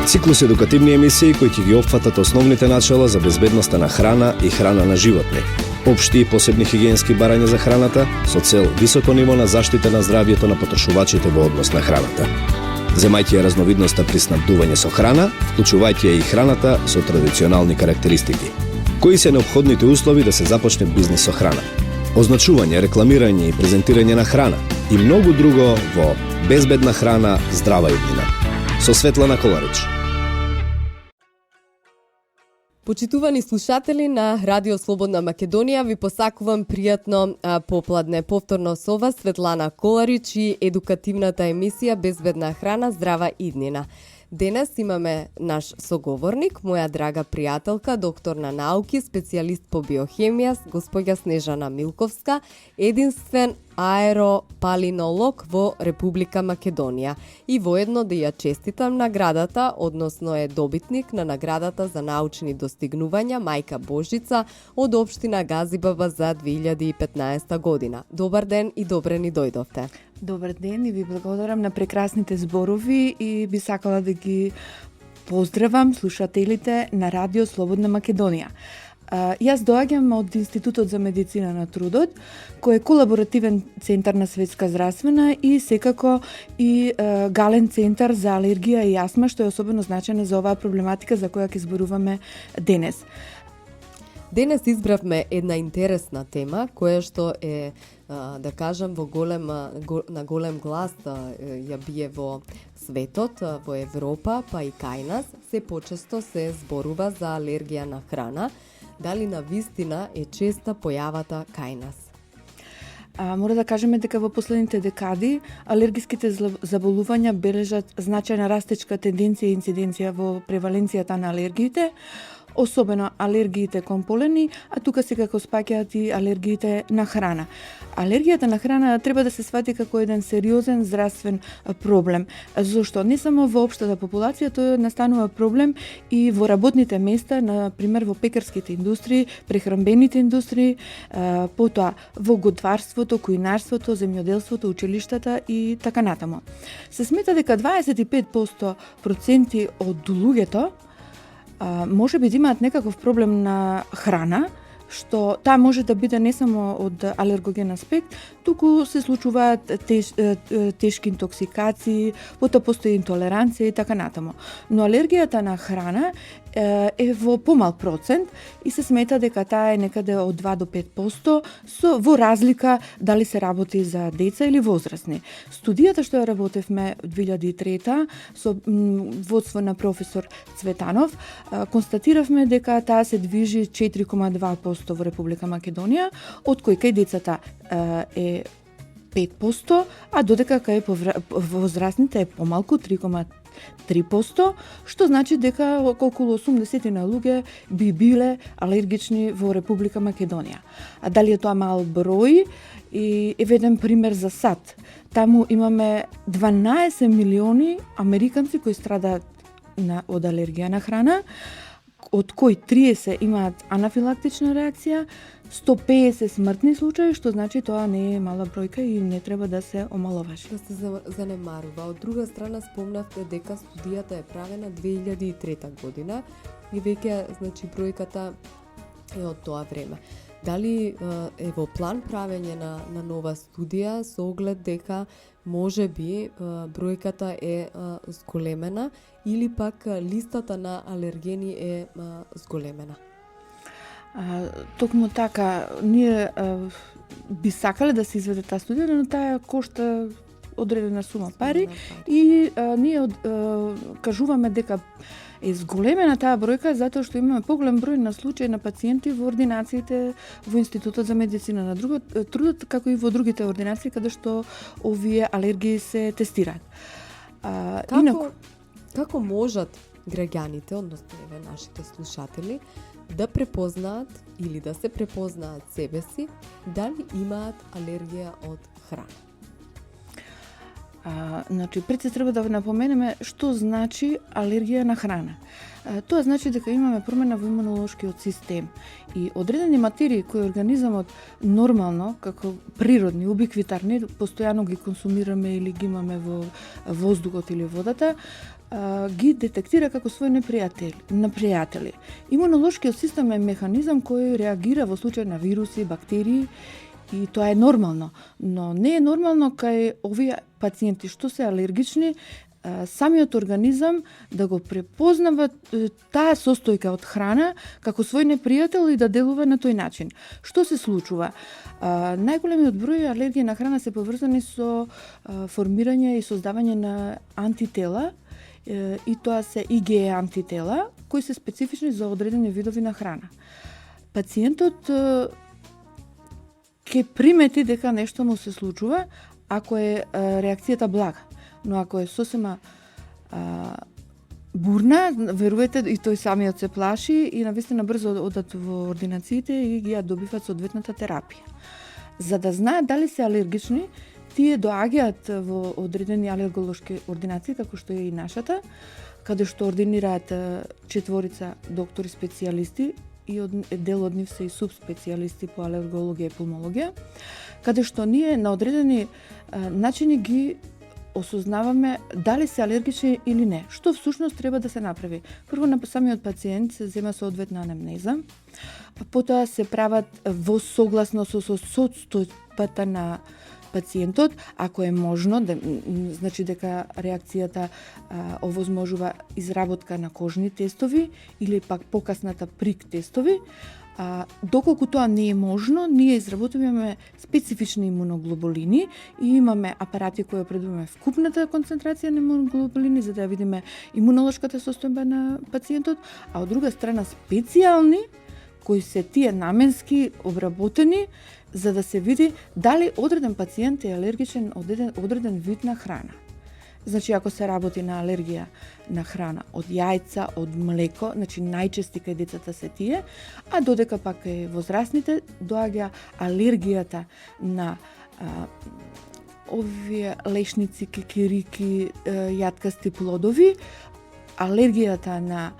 Циклус едукативни емисии кои ќе ги опфатат основните начала за безбедноста на храна и храна на животни, општи и посебни хигиенски барања за храната со цел високо ниво на заштита на здравјето на потрошувачите во однос на храната. Земајќи ја разновидноста при снабдување со храна, вклучувајќи ја и храната со традиционални карактеристики. Кои се неопходните услови да се започне бизнис со храна? Означување, рекламирање и презентирање на храна и многу друго во Безбедна храна, здрава иднина. Со Светлана Коларич. Почитувани слушатели на Радио Слободна Македонија, ви посакувам пријатно попладне. Повторно со вас Светлана Коларич и едукативната емисија Безбедна храна, здрава иднина. Денес имаме наш соговорник, моја драга пријателка, доктор на науки, специјалист по биохемија, госпоѓа Снежана Милковска, единствен аеропалинолог во Република Македонија. И воедно да ја честитам наградата, односно е добитник на наградата за научни достигнувања Мајка Божица од општина Газибаба за 2015 година. Добар ден и добре ни дојдовте. Добар ден и ви благодарам на прекрасните зборови и би сакала да ги поздравам слушателите на Радио Слободна Македонија. Јас доаѓам од Институтот за медицина на трудот, кој е колаборативен центар на светска здравствена и секако и гален центар за алергија и астма, што е особено значајна за оваа проблематика за која ќе зборуваме денес. Денес избравме една интересна тема, која што е, да кажам, на голем глас ја бие во светот, во Европа, па и кај нас. Се почесто се зборува за алергија на храна. Дали на вистина е честа појавата кај нас? Мора да кажеме дека во последните декади алергиските заболувања бележат значајна растечка тенденција и инциденција во преваленцијата на алергиите, особено алергиите кон полени, а тука секако спаќаат и алергиите на храна. Алергијата на храна треба да се свати како еден сериозен здравствен проблем, зашто не само во општата популација тој настанува проблем и во работните места, на пример во пекарските индустрии, прехранбените индустрии, потоа во готварството, куинарството, земјоделството, училиштата и така натаму. Се смета дека 25% од луѓето може би да имаат некаков проблем на храна, што таа може да биде не само од алергоген аспект, туку се случуваат тешки интоксикации, потоа постои интолеранција и така натаму. Но алергијата на храна е во помал процент и се смета дека таа е некаде од 2 до 5% во разлика дали се работи за деца или возрастни. Студијата што ја работевме 2003 со водство на професор Цветанов, констатиравме дека таа се движи 4,2% во Република Македонија, од кои кај децата е 5%, а додека кај возрастните е помалку 3,3%, што значи дека околу 80 на луѓе би биле алергични во Република Македонија. А дали е тоа мал број? И еведен пример за САД. Таму имаме 12 милиони американци кои страдаат од алергија на храна, од кои 30 имаат анафилактична реакција, 150 смртни случаи, што значи тоа не е мала бројка и не треба да се омаловажи. Да се занемарува. Од друга страна спомнавте дека студијата е правена 2003 година и веќе, значи, бројката е од тоа време. Дали е во план правење на нова студија со оглед дека може би бројката е зголемена или пак листата на алергени е зголемена? Токму така, ние би сакале да се изведе таа студија, но таа кошта одредена сума пари и ние кажуваме дека е зголемена таа бројка затоа што имаме поголем број на случаи на пациенти во ординациите во Институтот за медицина на трудот, како и во другите ординации каде што овие алергии се тестираат. Како можат граѓаните, односно нашите слушатели, да препознаат или да се препознаат себе си дали имаат алергија од храна? Значи, пред се треба да напоменеме што значи алергија на храна. тоа значи дека имаме промена во имунолошкиот систем. И одредени материи кои организамот нормално, како природни, убиквитарни, постојано ги консумираме или ги имаме во воздухот или водата, ги детектира како свој непријатели. Имунолошкиот систем е механизам кој реагира во случај на вируси, бактерии, и тоа е нормално. Но не е нормално кај овие пациенти што се алергични, самиот организам да го препознава таа состојка од храна како свој непријател и да делува на тој начин. Што се случува? Најголемиот број алергии на храна се поврзани со формирање и создавање на антитела, и тоа се IgE антитела, кои се специфични за одредени видови на храна. Пациентот ќе примети дека нешто му се случува ако е реакцијата блага. Но ако е сосема бурна, верувате, и тој самиот се плаши и навистина брзо одат во ординациите и ги ја добиват соодветната терапија. За да знаат дали се алергични, тие доаѓаат во одредени алерголошки ординации, како што е и нашата, каде што ординираат 4 доктори специјалисти и дел од нив се и субспецијалисти по алергологија и пулмологија, каде што ние на одредени начини ги осознаваме дали се алергични или не. Што всушност треба да се направи? Прво на самиот пациент се зема соодветна анамнеза, потоа се прават во согласно со состојбата на пациентот, ако е можно, значи дека реакцијата овозможува изработка на кожни тестови или пак покасната прик тестови. Доколку тоа не е можно, ние изработуваме специфични имуноглобулини и имаме апарати кои определуваме вкупната концентрација на имуноглобулини за да видиме имунолошката состојба на пациентот, а од друга страна специјални кои се тие наменски обработени за да се види дали одреден пациент е алергичен од одреден вид на храна. Значи, ако се работи на алергија на храна од јајца, од млеко, значи најчести кај децата се тие, а додека пак е возрастните доаѓа алергијата на овие лешници, кикирики, јаткасти плодови, алергијата на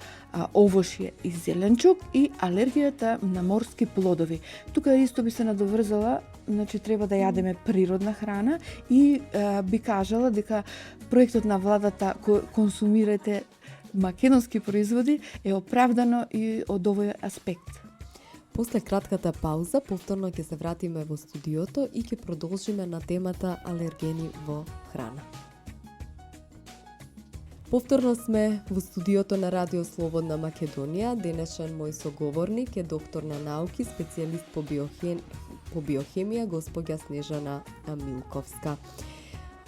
овошје и зеленчук и алергијата на морски плодови. Тука исто би се надоврзала, значи треба да јадеме природна храна и би кажала дека проектот на владата консумирате македонски производи е оправдано и од овој аспект. После кратката пауза, повторно ќе се вратиме во студиото и ќе продолжиме на темата алергени во храна. Повторно сме во студиото на Радио Слободна Македонија. Денешен мој соговорник е доктор на науки, специјалист по биохемија, госпоѓа Снежана Милковска.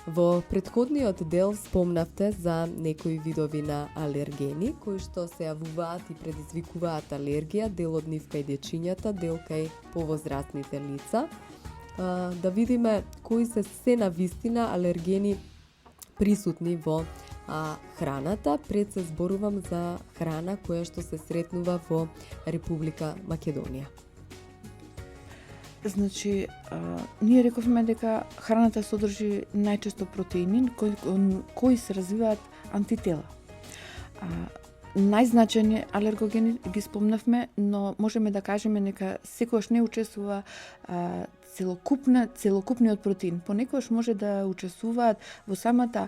Во претходниот дел спомнавте за некои видови на алергени, кои што се јавуваат и предизвикуваат алергија, дел од нив кај дечињата, дел кај повозрастните лица. Да видиме кои се на вистина алергени присутни во храната. Пред се зборувам за храна која што се сретнува во Република Македонија. Значи, ние рековме дека храната содржи најчесто протеини кои се развиваат антитела. Најзначајни алергогени ги спомнавме, но можеме да кажеме дека секогаш не учествува целокупниот протеин. Понекогаш може да учествуваат во самата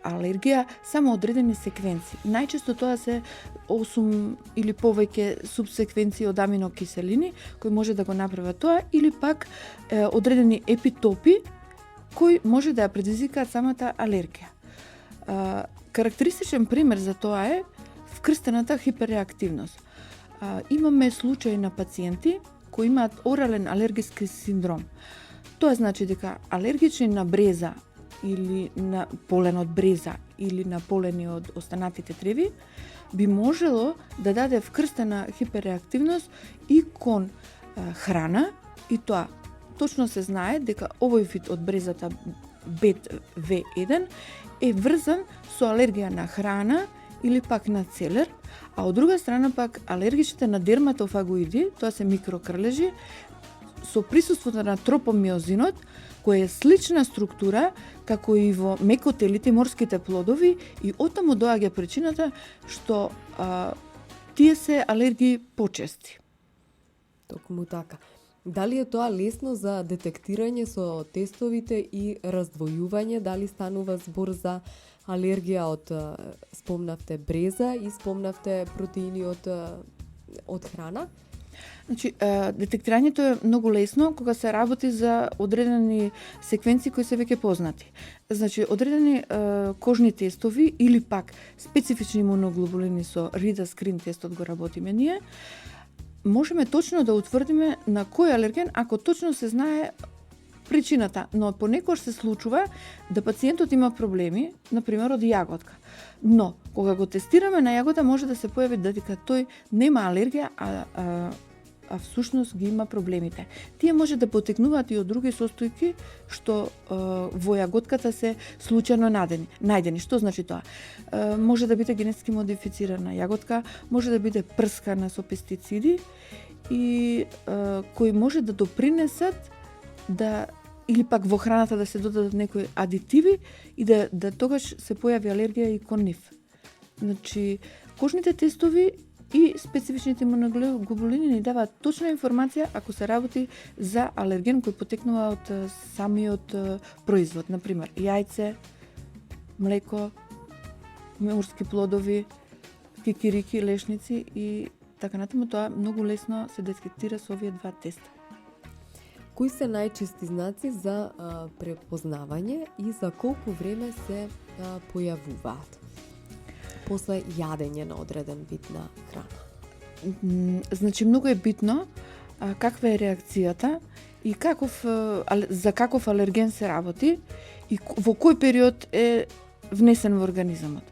алергија само одредени секвенции. Најчесто тоа се 8 или повеќе субсеквенции од аминокиселини кои може да го направат тоа или пак одредени епитопи кои може да ја предизвикаат самата алергија. Карактеристичен пример за тоа е вкрстената хиперреактивност. Имаме случаи на пациенти кои имаат орален алергиски синдром. Тоа значи дека алергични на бреза или на полен од бреза или на полени од останатите треви би можело да даде вкрстена хиперреактивност и кон храна и тоа точно се знае дека овој вид од брезата БЕТ-В1 е врзан со алергија на храна или пак на целер, а од друга страна пак алергичните на дерматофагоиди, тоа се микрокрлежи, со присуството на тропомиозинот, која е слична структура како и во мекотелите, морските плодови, и оттаму доаѓа причината што тие се алергии почести. Токму така. Дали е тоа лесно за детектирање со тестовите и раздвојување? Дали станува збор за алергија од, спомнавте, бреза и спомнавте протеини од храна? Значи, детектирањето е многу лесно кога се работи за одредени секвенции кои се веќе познати. Значи, одредени кожни тестови или пак специфични имуноглобулини со рида скрин тестот го работиме ние, можеме точно да утврдиме на кој алерген ако точно се знае причината, но понекогаш се случува да пациентот има проблеми, например од јаготка. Но кога го тестираме на јагода може да се појави дека тој нема алергија, а всушност ги има проблемите. Тие може да потекнуваат и од други состојки што во јаготката се случајно најдени. Што значи тоа? Може да биде генетски модифицирана јаготка, може да биде прскана со пестициди и кои може да допринесат да или пак во храната да се додадат некои адитиви и да тогаш се појави алергија и кон нив. Значи, кожните тестови и специфичните имуноглобулини ни даваат точна информација ако се работи за алерген кој потекнува од самиот производ, например, јајце, млеко, морски плодови, кикирики, лешници и така натаму. Тоа многу лесно се детектира со овие два теста. Кои се најчести знаци за препознавање и за колку време се појавуваат после јадење на одреден вид на храна? Значи, многу е битно каква е реакцијата и за каков алерген се работи и во кој период е внесен во организмот.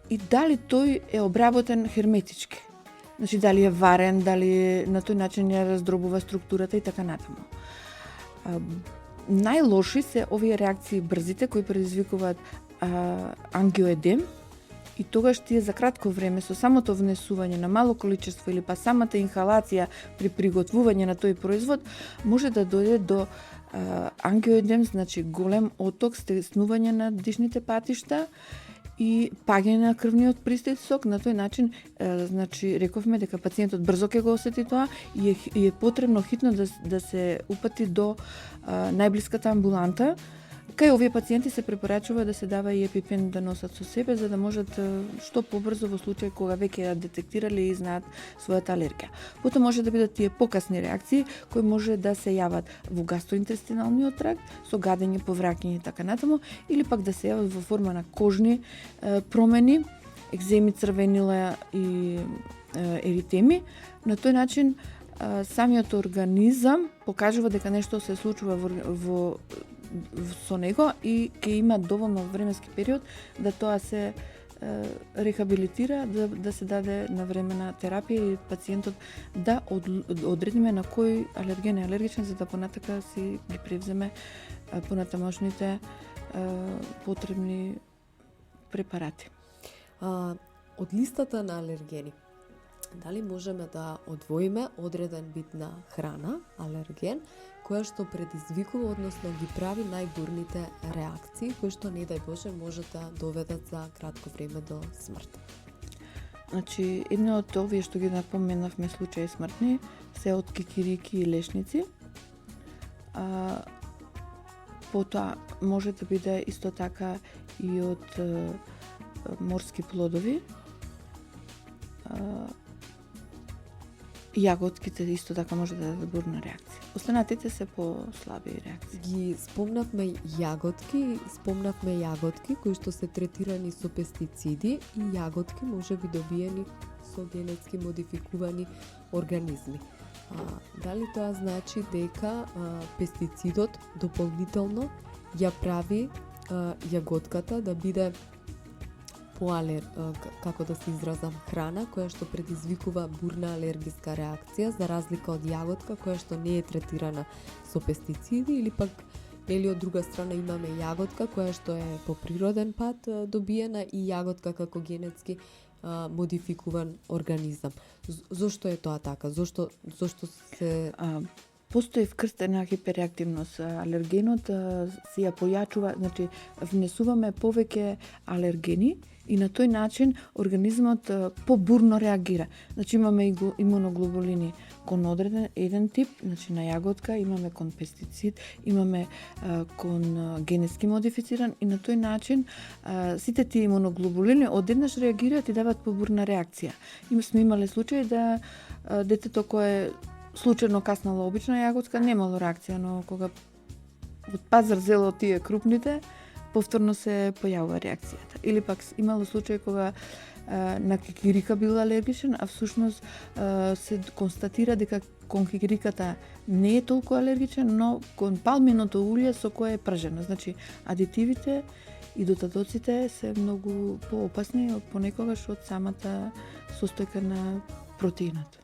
И дали тој е обработен херметички. Значи, дали е варен, дали на тој начин ја раздробува структурата и така натаму. Најлоши се овие реакции брзите кои предизвикуваат ангиоедем и тогаш тие за кратко време со самото внесување на мало количество или па самата инхалација при приготвување на тој производ може да дојде до ангиоедем, значи голем оток, стеснување на дишните патишта и паѓање на крвниот пристисок. На тој начин, значи, рековме дека пациентот брзо ќе го осети тоа и е потребно хитно да се упати до најблиската амбуланта. Кај овие пациенти се препорачува да се дава и епипен да носат со себе, за да можат што побрзо во случај кога веќе ја детектирали и знаат својата алергија. Потоа може да бидат тие покасни реакции кои може да се јават во гастроинтестиналниот тракт со гадење, повраќање и така натаму, или пак да се јават во форма на кожни промени, екземи, црвенила и еритеми. На тој начин самиот организам покажува дека нешто се случува со него и ќе има доволно временски период да тоа се рехабилитира, да се даде навремена терапија и пациентот да одредиме на кој алерген е алергичен, за да понатака си ги превземе понатамошните потребни препарати. Од листата на алергени, дали можеме да одвоиме одреден вид на храна, алерген, која што предизвикува, односно ги прави најбурните реакции, кои што, не дај Боже, може да доведат за кратко време до смрт? Значи, едно од овие што ги напоменавме случаи смртни се од кикирики и лешници. Потоа може да биде исто така и од морски плодови. Јаготките исто така може да дадат бурна реакција. Останатите се по-слаби реакции. Ги спомнавме јаготки кои што се третирани со пестициди и јаготки може би добиени со генетски модификувани организми. Дали тоа значи дека пестицидот дополнително ја прави јаготката да биде како да се изразам, храна која што предизвикува бурна алергиска реакција, за разлика од јаготка која што не е третирана со пестициди, или пак или од друга страна имаме јаготка која што е по природен пат добиена и јаготка како генетски модификуван организам. Зошто е тоа така? Зошто се постои вкрстена хиперреактивност. Алергенот се ја појачува, значи внесуваме повеќе алергени и на тој начин организмот побурно реагира. Значи имаме имуноглобулини кон одреден еден тип, значи на јаготка, имаме кон пестицид, имаме кон генетски модифициран и на тој начин сите тие имуноглобулини одеднаш реагираат и даваат побурна реакција. Сме имале случаи да детето кое случајно каснало обична јаготка немало реакција, но кога од пазар зело тие крупните, повторно се појавува реакцијата. Или пак имало случаи кога на кикирика бил алергичен, а всушност се констатира дека кон кикириката не е толку алергичен, но кон палминото улје со кое е пражено. Значи, адитивите и дотатоците се многу поопасни понекогаш од самата состојка на протеинот.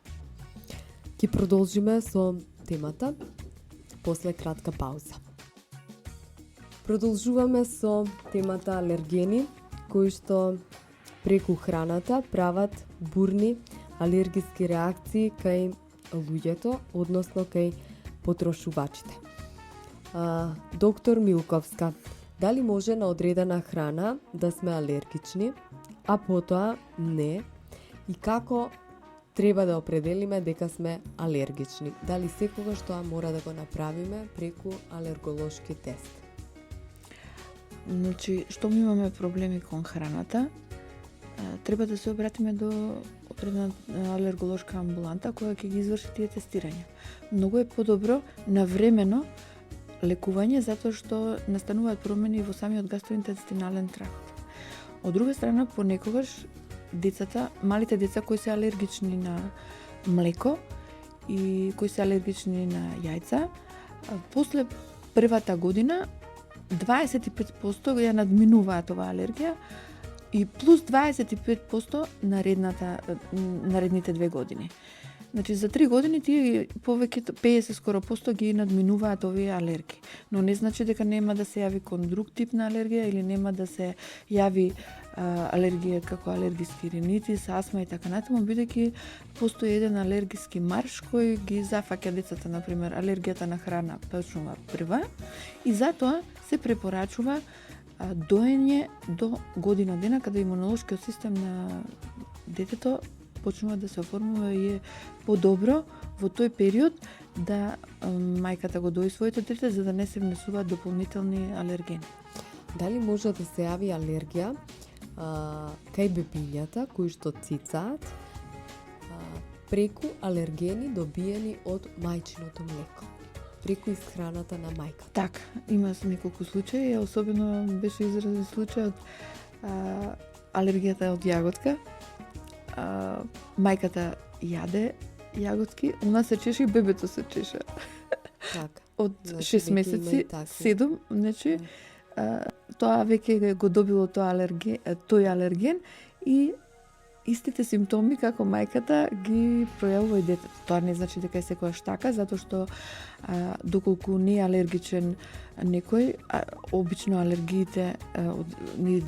Ќе продолжиме со темата после кратка пауза. Продолжуваме со темата алергени, кои што преку храната прават бурни алергиски реакции кај луѓето, односно кај потрошувачите. Доктор Милковска, дали може на одредена храна да сме алергични, а потоа не? И како треба да определиме дека сме алергични? Дали секогаш тоа мора да го направиме преку алерголошки тест? Значи, што ми имаме проблеми кон храната, треба да се обратиме до одредена алерголошка амбуланта која ќе ги изврши тие тестирања. Многу е подобро навремено лекување затоа што настануваат промени во самиот гастроинтестинален тракт. Од друга страна, понекогаш децата, малите деца кои се алергични на млеко и кои се алергични на јајца, после првата година 25% ја надминуваат оваа алергија и плюс 25% наредните 2 години. Значи за 3 години тие повеќе 50 скоро посто ги надминуваат овие алергии. Но не значи дека нема да се јави кон друг тип на алергија или нема да се јави алергија како алергиски ринитис, астма и така натаму, бидејќи постои еден алергиски марш кој ги зафаќа децата, например, алергијата на храна почнува прва и затоа се препорачува доење до година дена каде имунолошкиот систем на детето почнува да се оформува и е подобро во тој период да мајката го дои своето дете за да не се внесуваат дополнителни алергени. Дали може да се јави алергија кај бебињата кои што цицаат преку алергени добиени од мајчиното млеко, преку исхраната на мајката? Така, има неколку случаи, особено беше изразен случај од алергијата од јаготка. Мајката јаде јаготки, она се чеше и бебето се чеше. Така. Од Значи, 6 месеци, 7, значи тоа веќе го добило тој алерген и истите симптоми како мајката ги пројавува и детето. Тоа не значи дека е секојаш така, затоа што доколку не е алергичен некој, обично алергиите од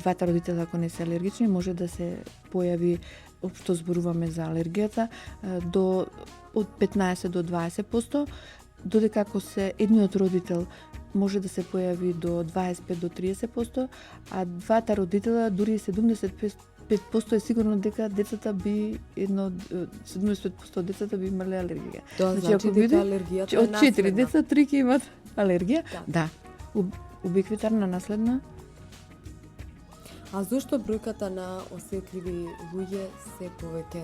двата родителя ако не се алергични, може да се појави, општо зборуваме за алергијата, од 15 до 20%, додека ако се едниот родител може да се појави до 25 до 30%, а двата родителя дури 75% е сигурно дека децата би 75% од децата би имале алергија. Тоа значи дека алергијата е од 4 наследна. деца 3 ќе имат алергија. Да. Да. Убиквитарна наследна. А зошто бројката на осетливи луѓе се повеќе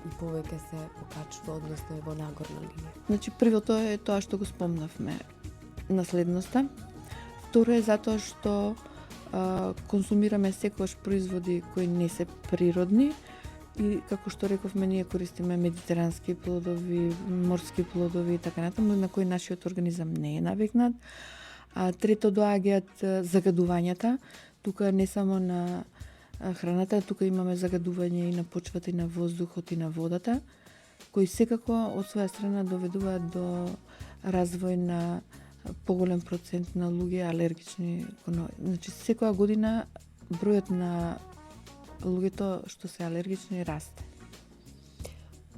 и повеќе се покачува, односно е во нагорна линија? Значи, првото е тоа што го спомнавме, наследноста. Второ е затоа што консумираме секогаш производи кои не се природни и како што рековме, ние користиме медитерански плодови, морски плодови и така натаму, на кои нашиот организам не е навикнат. А трето доаѓаат загадувањата. Тука не само на храната, тука имаме загадување и на почвата, и на воздухот, и на водата, кои секако од своја страна доведуваат до развој на поголем процент на луѓе алергични. Значи, секоја година бројот на луѓето што се алергични расте.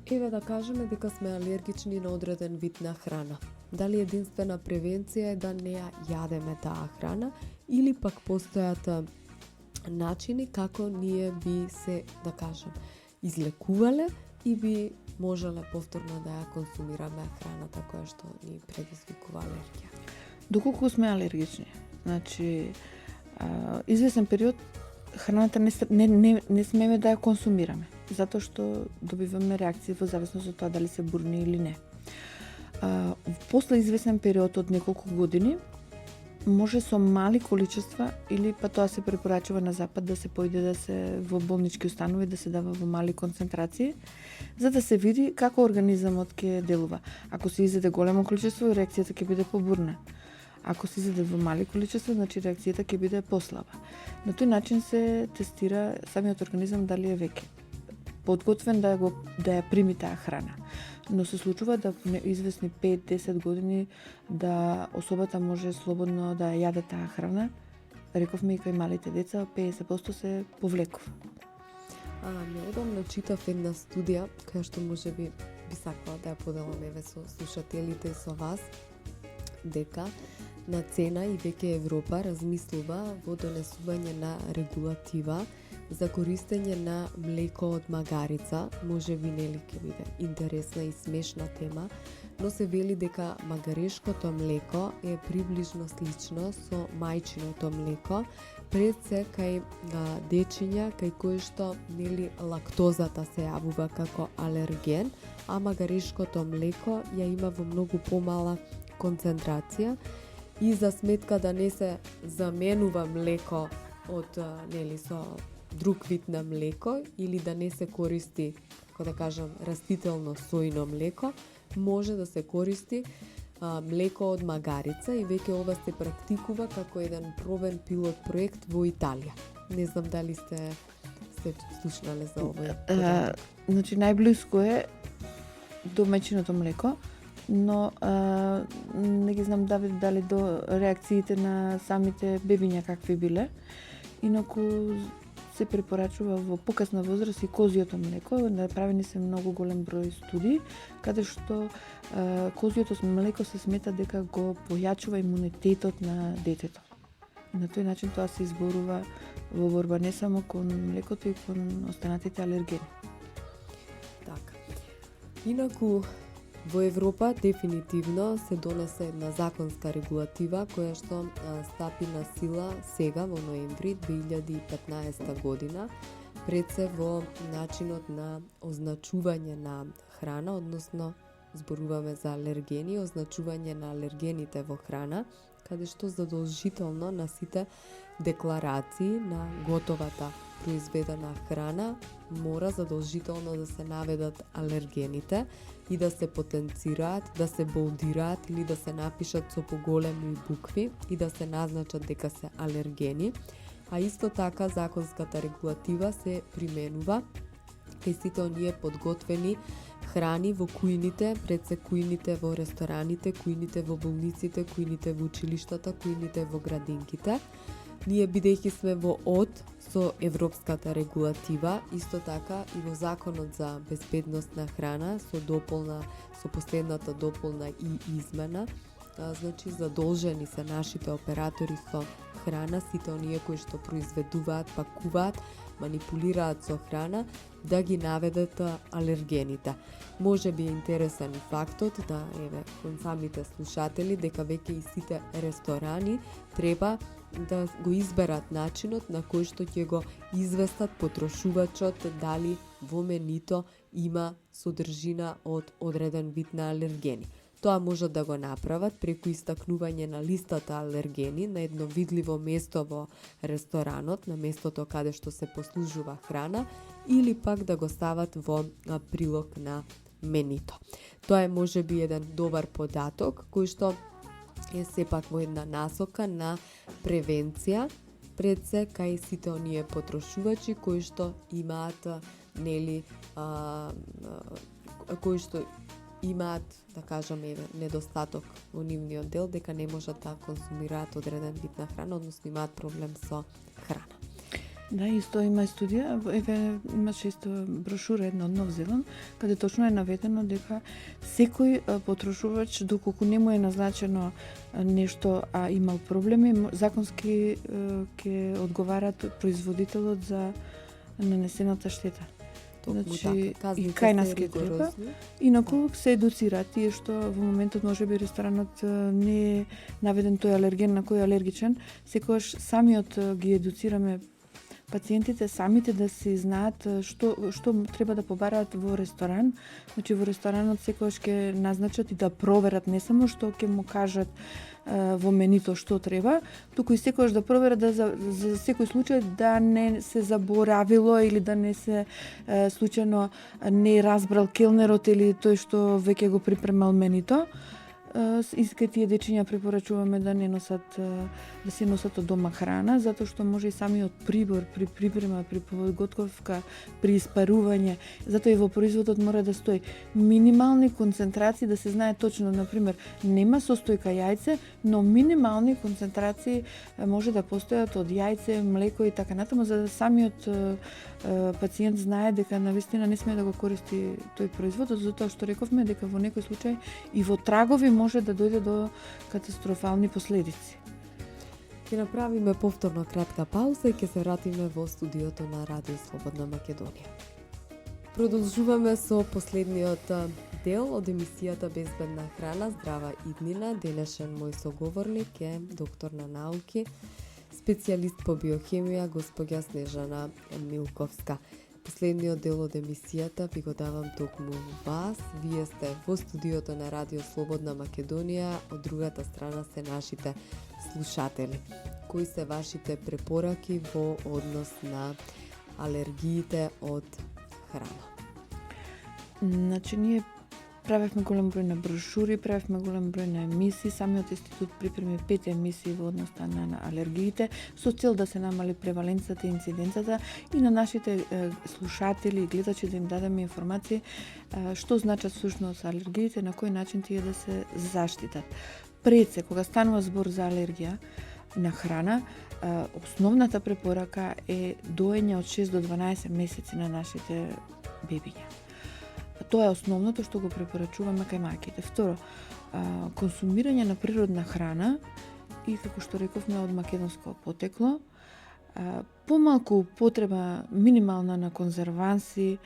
Еве да кажеме дека сме алергични на одреден вид на храна. дали единствена превенција е да не ја јадеме таа храна или пак постојат начини како ние би се, да кажем, излекувале и би можеле повторно да ја консумираме храната која што ни предизвикува алергија. Доколку сме алергични, значи извесен период храната не смеме да ја консумираме, затоа што добиваме реакции во зависност од тоа дали се бурни или не. После извесен период од неколку години може со мали количества или па тоа се препорачува на запад да се поиде да се во болнички установи да се дава во мали концентрации, за да се види како организамот ќе делува. Ако се изеде големо количество, реакцијата ќе биде побурна. Ако се изеде во мали количества, значи реакцијата ќе биде послаба. На тој начин се тестира самиот организам дали е веќе подготвен да ја прими таа храна. Но се случува да известни 5-10 години да особата може слободно да јаде таа храна. Рековме и кај малите деца, 50% се повлекува. Неодамно читав една студија, која што може би сакала да ја поделам со слушателите и со вас, дека на цена и веќе Европа размислува во донесување на регулатива за користење на млеко од магарица. Може би нели ќе биде интересна и смешна тема, но се вели дека магарешкото млеко е приближно слично со мајчиното млеко, пред се кај дечиња кај кои што нели лактозата се јавува како алерген, а магарешкото млеко ја има во многу помала концентрација и за сметка да не се заменува млеко од нели со друг вид на млеко или да не се користи, како да кажам, растително сојно млеко, може да се користи млеко од магарица и веќе ова се практикува како еден пробен пилот проект во Италија. Не знам дали сте слушнале за ова. Значи најблиско е до мајчиното млеко, но не ги знам дали до реакциите на самите бебиња какви биле. Инаку се препорачува во покасна возраст и козјото млеко. Направени се многу голем број студии, каде што козјото млеко се смета дека го појачува имунитетот на детето. На тој начин тоа се изборува во борба не само кон млекото и кон останатите алергени. Така. Инаку, во Европа дефинитивно се донесе една законска регулатива која што стапи на сила сега во ноември 2015 година, пред се во начинот на означување на храна, односно зборуваме за алергени, означување на алергените во храна, каде што задолжително на сите декларации на готовата произведена храна мора задолжително да се наведат алергените и да се потенцираат, да се болдираат или да се напишат со поголеми букви и да се назначат дека се алергени. А исто така законската регулатива се применува кај сите оние подготвени храни во кујните, пред се кујните во рестораните, кујните во болниците, кујните во училиштата, кујните во градинките. Ние бидејќи сме во од со европската регулатива, исто така и во законот за безбедност на храна со последната дополна и измена, значи задолжени се нашите оператори со храна, сите оние кои што произведуваат, пакуваат, манипулираат со храна, да ги наведат алергените. Може би е интересен фактот да кон самите слушатели дека веќе и сите ресторани треба да го изберат начинот на кој што ќе го известат потрошувачот дали во менито има содржина од одреден вид на алергени. Тоа можат да го направат преку истакнување на листата алергени на едно видливо место во ресторанот, на местото каде што се послужува храна, или пак да го стават во прилог на менито. Тоа е можеби еден добар податок кој што е сепак во една насока на превенција пред се кај сите оние потрошувачи кои што имаат кои што имаат, да кажаме, недостаток во нивниот дел, дека не можат да консумираат одреден вид на храна, односно имаат проблем со храна. Да, исто има и студија, еве имаше исто брошура една од Нов Зеланд, каде точно е наведено дека секој потрошувач, доколку не му е назначено нешто, а имал проблеми, законски ќе одговарат производителот за нанесената штета. Значи, и кај нас ке треба. Инаку се едуцираат тие што во моментот можеби ресторанот не е наведен тој алерген на кој е алергичен, секогаш самиот ги едуцираме пациентите самите да си знаат што треба да побараат во ресторан. Значи во ресторанот секогаш ќе назначат и да проверат не само што ќе му кажат во менито што треба, туку и секогаш да проверат да за секој случај да не се заборавило или да не се случајно не разбрал келнерот или тој што веќе го припремал менито. И кај тие дечиња препорачуваме да не носат, да се носат од дома храна, затоа што може и самиот прибор при припрема, при подготовка, при испарување, затоа и во производот мора да стои минимални концентрации, да се знае точно, например, нема состојка јајце, но минимални концентрации може да постојат од јајце, млеко и така натаму, за да самиот пациент знае дека навистина не смее да го користи тој производ, затоа што рековме дека во некој случај и во тргови може да дојде до катастрофални последици. Ќе направиме повторно кратка пауза и ќе се вратиме во студиото на Радио Слободна Македонија. Продолжуваме со последниот дел од емисијата Безбедна храна, здрава иднина. Денешен мој соговорник е доктор на науки, специјалист по биохемија, госпоѓа Снежана Милковска. Последниот дел од емисијата ви го давам токму вас. Вие сте во студиото на Радио Слободна Македонија, од другата страна се нашите слушатели. Кои се вашите препораки во однос на алергиите од храна? Значи, ние правевме голем број на брошури, правевме голем број на емисии, самиот институт припреми 5 емисии во однос на алергиите, со цел да се намали преваленцата и инциденцата и на нашите слушатели и гледачи да им дадеме информации што значат всушност алергиите, на кој начин тие да се заштитат. Пред се, кога станува збор за алергија на храна, основната препорака е доење од 6 до 12 месеци на нашите бебиња. Тоа е основното што го препорачуваме кај мајките. Второ, консумирање на природна храна и, како што рековме, од македонско потекло, помалку употреба минимална на конзерванси,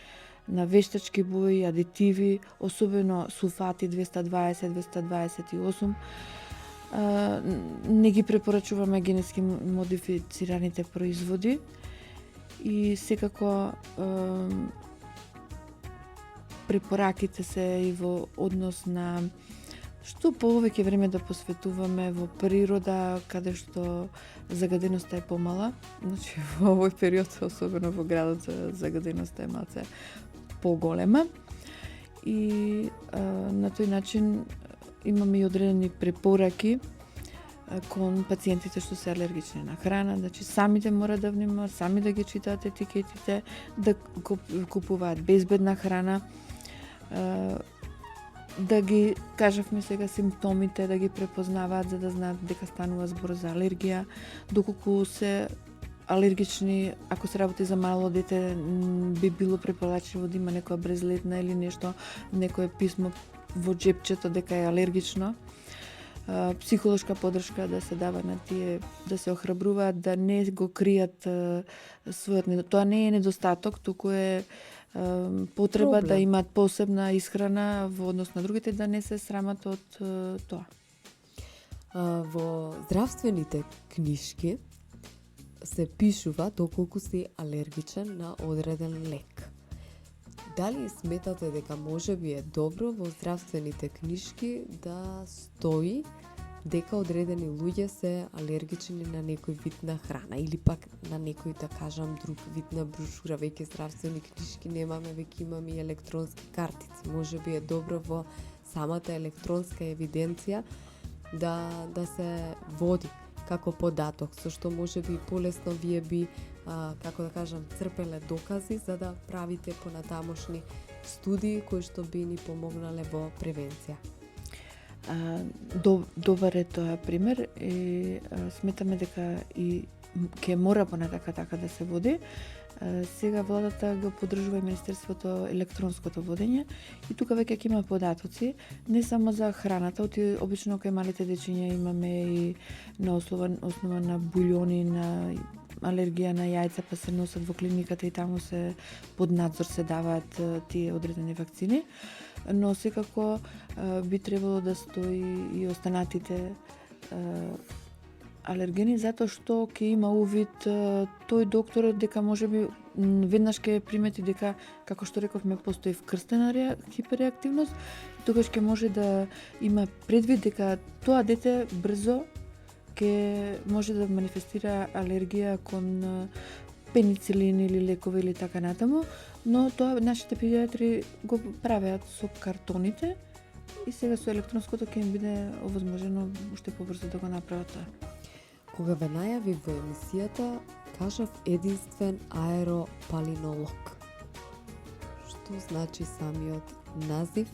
на вештачки бои, адитиви, особено сулфати 220-228. Не ги препорачуваме генетски модифицираните производи и секако препораките се и во однос на што повеќе време да посветуваме во природа, каде што загаденоста е помала. Значи, во овој период, особено во градот, загаденоста е малце поголема. И на тој начин имаме и одредени препораки кон пациентите што се алергични на храна, значи самите мора да внимаваат, сами да ги читаат етикетите, да купуваат безбедна храна, да ги кажавме сега симптомите, да ги препознаваат за да знаат дека станува збор за алергија, доколку се алергични, ако се работи за мало дете, би било препорачливо да има некоја брезлетна или нешто, некое писмо во джепчето дека е алергично. Психолошка поддршка да се дава на тие, да се охрабруваат, да не го кријат својот недостаток. Тоа не е недостаток, туку е потреба проблем. Да имаат посебна исхрана во однос на другите, да не се срамат од тоа. Во здравствените книшки се пишува доколку си алергичен на одреден лек. Дали сметате дека можеби е добро во здравствените книшки да стои дека одредени луѓе се алергични на некој вид на храна или пак на некој, да кажам, друг вид на брошура? Веќе здравствени книшки немаме, веќе имаме и електронски картици. Можеби е добро во самата електронска евиденција да се води како податок, со што можеби полесно вие би, како да кажам, црпеле докази за да правите понатамошни студии кои што би ни помогнале во превенција. Добар е тоа пример и сметаме дека и ќе мора понатака така да се води. Сега владата го поддржува Министерството електронското водење и тука веќе ќе има податоци не само за храната, обично кај малите дечиња имаме и на основа на булјони, на алергија на јајца, па се носат во клиниката и таму се под надзор се даваат тие одредени вакцини, но секако би требало да стои и останатите алергени, затоа што ќе има увид тој докторот дека можеби веднаш ќе примети дека, како што рековме, постои вкрстена хиперреактивност, тогаш ќе може да има предвид дека тоа дете брзо ќе може да манифестира алергија кон пеницилин или лекови или така натаму, но тоа нашите педиатри го правеат со картоните и сега со електронското ќе им биде овозможено уште побрзо да го направат тоа. Кога ве најави во емисијата, кажав единствен аеропалинолог. Што значи самиот назив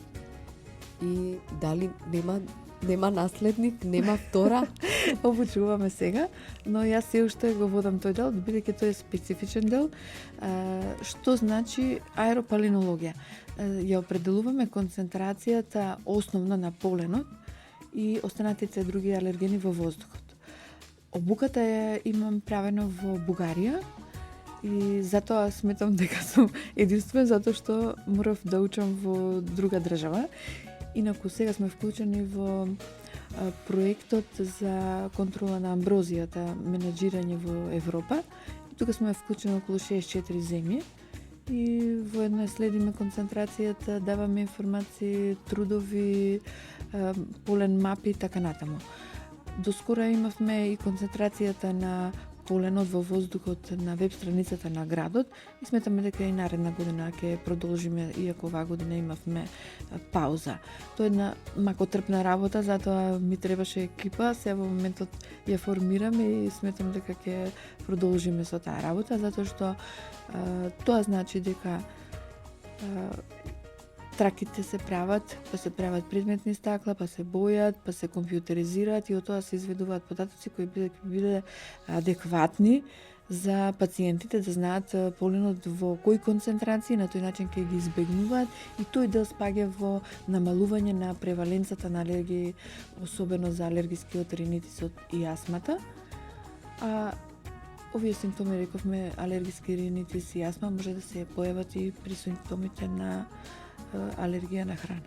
и дали нема наследник, нема втора? Обучуваме сега, но јас се уште го водам тој дел, бидејќи тој е специфичен дел. Што значи аеропалинологија? Ја определуваме концентрацијата основно на поленот и останатите други алергени во воздухот. Обуката ја имам правено во Бугарија и затоа сметам дека сум единствен, затоа што морав да учам во друга држава. Инаку сега сме вклучени во проектот за контрола на амброзијата, менеджирање во Европа. И тука сме вклучени околу 64 земји и воедно следиме концентрацијата, даваме информации, трудови, полен мапи и така натаму. Доскоро имавме и концентрацијата на поленот во воздухот на веб страницата на градот и сметаме дека и наредна година ќе продолжиме, иако оваа година имавме пауза. Тоа е една макотрпна работа, затоа ми требаше екипа, сега во моментот ја формираме и сметам дека ќе продолжиме со таа работа, затоа што тоа значи дека траките се прават, па се прават предметни стакла, па се бојат, па се компјутеризираат и од тоа се изведуваат податоци кои биде адекватни за пациентите да знаат поленот во кои концентрации, на тој начин ќе ги избегнуваат и тој дел спаѓа во намалување на преваленцата на алергии, особено за алергискиот ринитисот и астмата. Овие симптоми, рековме, алергиски ринитис и астма може да се појават и при симптомите на алергија на храна.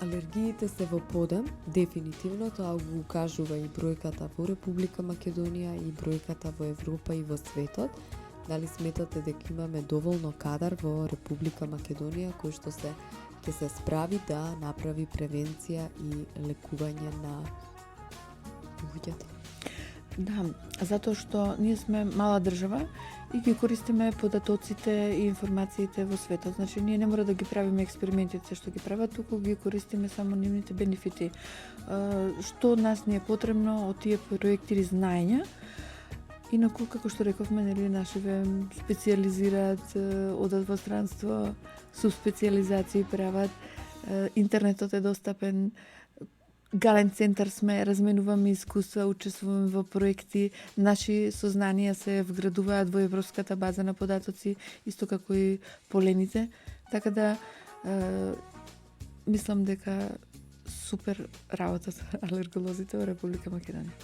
Алергиите се во подем, дефинитивно, тоа го кажува и бројката во Република Македонија и бројката во Европа и во светот. Дали сметате дека имаме доволно кадар во Република Македонија кој што ќе се справи да направи превенција и лекување на луѓето? Да, затоа што ние сме мала држава и ги користиме податоците и информациите во светот. Значи, ние не мора да ги правиме експериментите што ги прават, туку ги користиме само нивните бенефити. Што од нас не е потребно од тие проекти знаења. Инаку, како што рековме, нели, нашиве специализираат, одат во странство, субспециализации прават, интернетот е достапен, гален центар сме, разменуваме искуства, учествуваме во проекти, наши сознанија се вградуваат во европската база на податоци, исто како и полените, така да мислам дека супер работа за алерголозите во Република Македонија.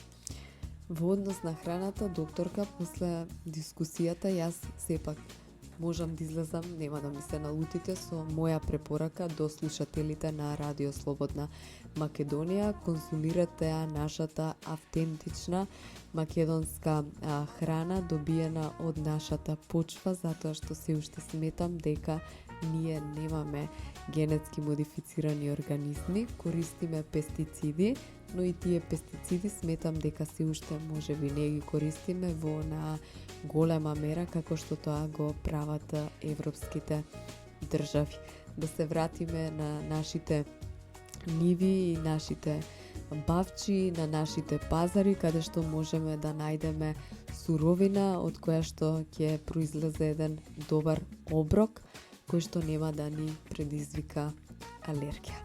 Во однос на храната, докторка, после дискусијата, јас сепак можам да излезам, нема да ми се налутите, со моја препорака до слушателите на Радио Слободна Македонија. Консумирате нашата автентична македонска храна, добиена од нашата почва, затоа што се уште сметам дека ние немаме генетски модифицирани организми, користиме пестициди, но и тие пестициди сметам дека се уште можеби не ги користиме во на голема мера како што тоа го прават европските држави. Да се вратиме на нашите ниви и нашите бавчи, на нашите пазари, каде што можеме да најдеме суровина од која што ќе произлезе еден добар оброк, кој што нема да ни предизвика алергија.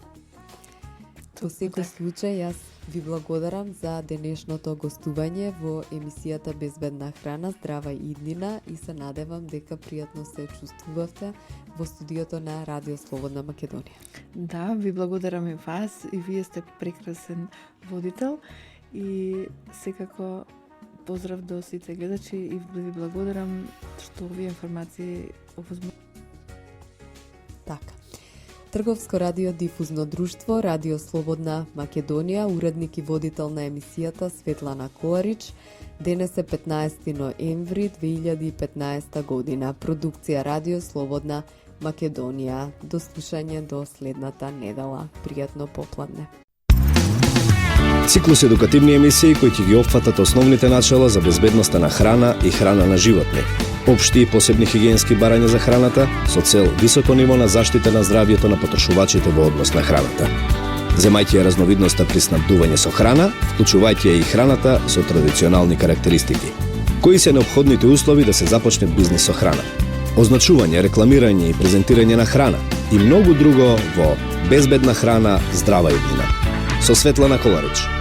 Во секој случај, јас Ви благодарам за денешното гостување во емисијата Безбедна храна, здрава иднина и се надевам дека пријатно се чувствувавте во студиото на Радио Слободна Македонија. Да, ви благодарам и вас и вие сте прекрасен водител и секако поздрав до сите гледачи и ви благодарам што овие информации Така. Трговско радио дифузно друштво, Радио Слободна Македонија, уредник и водител на емисијата Светлана Коларич. Денес е 15 ноември 2015 година. Продукција Радио Слободна Македонија. До слушање до следната недела. Пријатно попладне. Циклус едукативни емисии кои ќе ги опфатат основните начала за безбедноста на храна и храна на животни. Општи и посебни хигиенски барања за храната со цел високо ниво на заштита на здравјето на потрошувачите во однос на храната. Земајќи ја разновидноста при снабдување со храна, вклучувајќи ја и храната со традиционални карактеристики. Кои се неопходните услови да се започне бизнис со храна? Означување, рекламирање и презентирање на храна и многу друго во Безбедна храна, здрава иднина. Со Светлана Коларич.